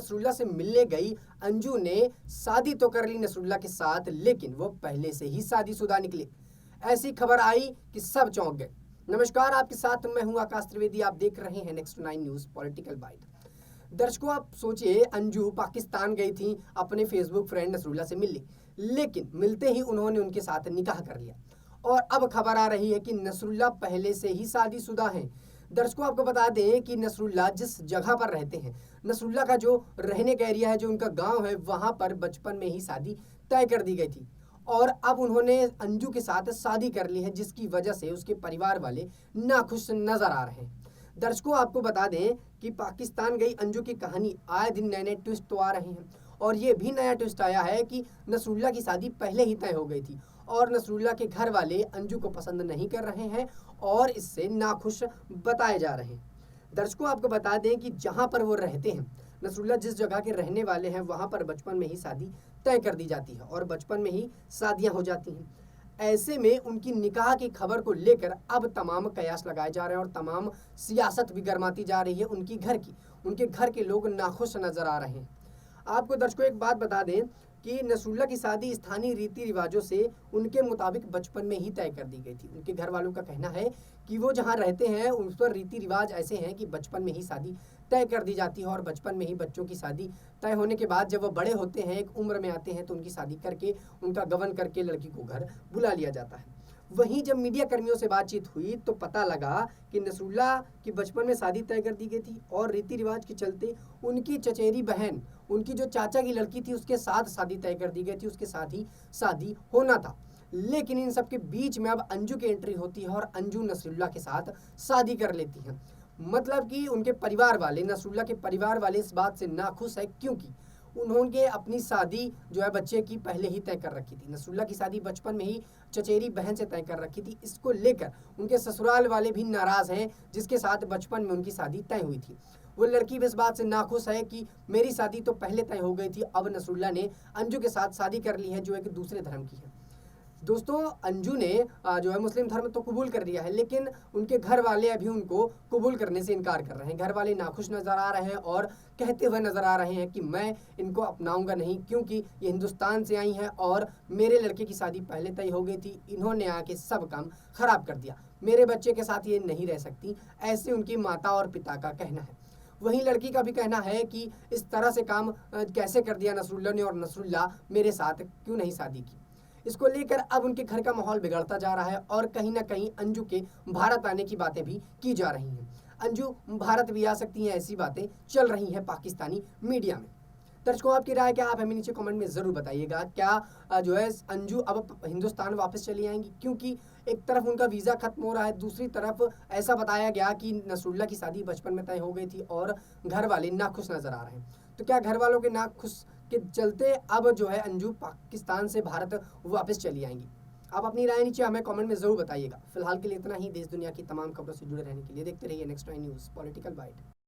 नसरुल्ला से मिलने गई अंजू ने शादी तो कर ली नसरुल्ला के साथ, लेकिन वो पहले से ही शादीशुदा निकली। ऐसी खबर आई कि सब चौंक गए। नमस्कार, आपके साथ मैं हूं आकाश त्रिवेदी। आप देख रहे हैं नेक्स्ट 9 न्यूज पॉलिटिकल बाइट। दर्शकों, आप सोचिए, अंजू पाकिस्तान गई थी अपने फेसबुक फ्रेंड नसरुल्ला से मिलने, लेकिन मिलते ही उन्होंने उनके साथ निकाह कर लिया और अब खबर आ रही है कि नसरुल्ला पहले से ही शादीशुदा हैं। दर्शकों, आपको बता दें कि नसरुल्ला जिस जगह पर रहते हैं, नसरुल्ला का जो रहने का एरिया है, जो उनका गांव है, वहां पर बचपन में ही शादी तय कर दी गई थी और अब उन्होंने अंजू के साथ शादी कर ली है, जिसकी वजह से उसके परिवार वाले नाखुश नजर आ रहे हैं। दर्शकों, आपको बता दें कि पाकिस्तान गई अंजू की कहानी आए दिन नए नए ट्विस्ट तो आ रहे हैं और ये भी नया ट्विस्ट आया है कि नसरुल्ला की शादी पहले ही तय हो गई थी और नसरुल्ला के घर वाले अंजू को पसंद नहीं कर रहे हैं और इससे नाखुश बताए जा रहे हैं। दर्शकों, आपको बता दें कि जहां पर वो रहते हैं, नसरुल्ला जिस जगह के रहने वाले हैं, वहां पर बचपन में ही शादी तय कर दी जाती है और बचपन में ही शादियां हो जाती हैं। ऐसे में उनकी निकाह की खबर को लेकर अब तमाम कयास लगाए जा रहे हैं और तमाम सियासत भी गरमाती जा रही है उनकी घर की। उनके घर के लोग नाखुश नजर आ रहे हैं। आपको दर्शकों एक बात बता दें कि नसरुल्ला की शादी स्थानीय रीति रिवाजों से उनके मुताबिक बचपन में ही तय कर दी गई थी। उनके घर वालों का कहना है कि वो जहाँ रहते हैं उस पर रीति रिवाज ऐसे हैं कि बचपन में ही शादी तय कर दी जाती है और बचपन में ही बच्चों की शादी तय होने के बाद जब वो बड़े होते हैं, एक उम्र में आते हैं, तो उनकी शादी करके उनका गबन करके लड़की को घर बुला लिया जाता है। वहीं जब मीडिया कर्मियों से बातचीत हुई तो पता लगा कि नसरुल्ला की बचपन में शादी तय कर दी गई थी और रीति रिवाज के चलते उनकी चचेरी बहन, उनकी जो चाचा की लड़की थी, उसके साथ शादी तय कर दी गई थी, उसके साथ ही शादी होना था। लेकिन इन सब के बीच में अब अंजू की एंट्री होती है और अंजू नसरुल्ला के साथ शादी कर लेती है। मतलब कि उनके परिवार वाले, नसरुल्ला के परिवार वाले इस बात से नाखुश है क्योंकि उन्होंने अपनी शादी जो है बच्चे की पहले ही तय कर रखी थी। नसरुल्ला की शादी बचपन में ही चचेरी बहन से तय कर रखी थी। इसको लेकर उनके ससुराल वाले भी नाराज हैं, जिसके साथ बचपन में उनकी शादी तय हुई थी। वो लड़की भी इस बात से नाखुश है कि मेरी शादी तो पहले तय हो गई थी, अब नसरुल्ला ने अंजू के साथ शादी कर ली है जो एक दूसरे धर्म की है। दोस्तों, अंजू ने जो है मुस्लिम धर्म तो कबूल कर लिया है, लेकिन उनके घर वाले अभी उनको कबूल करने से इनकार कर रहे हैं। घर वाले नाखुश नज़र आ रहे हैं और कहते हुए नज़र आ रहे हैं कि मैं इनको अपनाऊंगा नहीं, क्योंकि ये हिंदुस्तान से आई हैं और मेरे लड़के की शादी पहले तय हो गई थी, इन्होंने आके सब काम खराब कर दिया, मेरे बच्चे के साथ ये नहीं रह सकती, ऐसे उनकी माता और पिता का कहना है। वहीं लड़की का भी कहना है कि इस तरह से काम कैसे कर दिया नसरुल्ला ने और नसरुल्ला मेरे साथ क्यों नहीं शादी की। इसको लेकर अब उनके घर का माहौल बिगड़ता जा रहा है और कहीं ना कहीं अंजू के भारत आने की बातें भी की जा रही हैं। अंजू भारत भी आ सकती हैं, ऐसी बातें चल रही हैं पाकिस्तानी मीडिया में। दर्शकों, आपकी राय क्या, आप हमें नीचे कमेंट में ज़रूर बताइएगा। क्या जो है अंजू अब हिंदुस्तान वापस चली आएंगी? क्योंकि एक तरफ उनका वीज़ा खत्म हो रहा है, दूसरी तरफ ऐसा बताया गया कि नसरुल्ला की शादी बचपन में तय हो गई थी और घर वाले नाखुश नज़र आ रहे हैं। तो क्या घर वालों के नाखुश के चलते अब जो है अंजू पाकिस्तान से भारत वापस चली आएंगी? आप अपनी राय नीचे हमें कमेंट में ज़रूर बताइएगा। फिलहाल के लिए इतना ही। देश दुनिया की तमाम खबरों से जुड़े रहने के लिए देखते रहिए नेक्स्ट 9 न्यूज़ पॉलिटिकल बाइट।